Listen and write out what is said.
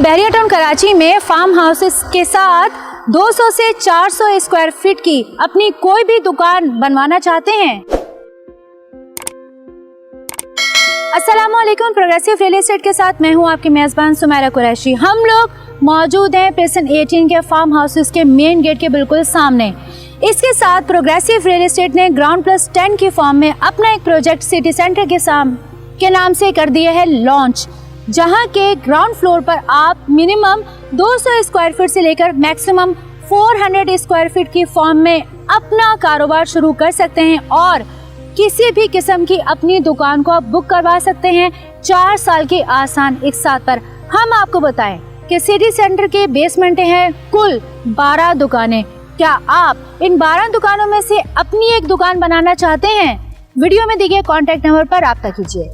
बहरिया town Karachi में farm houses के साथ 200 से 400 स्क्वायर फीट की अपनी कोई भी दुकान बनवाना चाहते हैं? अस्सलामुअलैकुम, प्रोग्रेसिव रियल एस्टेट के साथ मैं हूं आपकी मेज़बान सुमैरा कुरैशी। हम लोग मौजूद हैं प्रेसन 18 के फार्म हाउसेस के मेन गेट के बिल्कुल सामने। इसके साथ प्रोग्रेसिव रियल एस्टेट ने ग्राउंड प्लस 10 की फॉर्म में अपना एक प्रोजेक्ट सिटी सेंटर के नाम से कर दिया है लॉन्च, जहां के ग्राउंड फ्लोर पर आप मिनिमम 200 स्क्वायर फीट से लेकर मैक्सिमम 400 स्क्वायर फीट की फॉर्म में अपना कारोबार शुरू कर सकते हैं और किसी भी किस्म की अपनी दुकान को आप बुक करवा सकते हैं 4 साल की आसान इकसात पर। हम आपको बताएं कि सिटी सेंटर के बेसमेंट हैं कुल 12 दुकानें। क्या आप इन 12 दुकानों में से अपनी एक दुकान बनाना चाहते हैं? वीडियो में दिए गए कॉन्टैक्ट नंबर पर राब्ता कीजिए।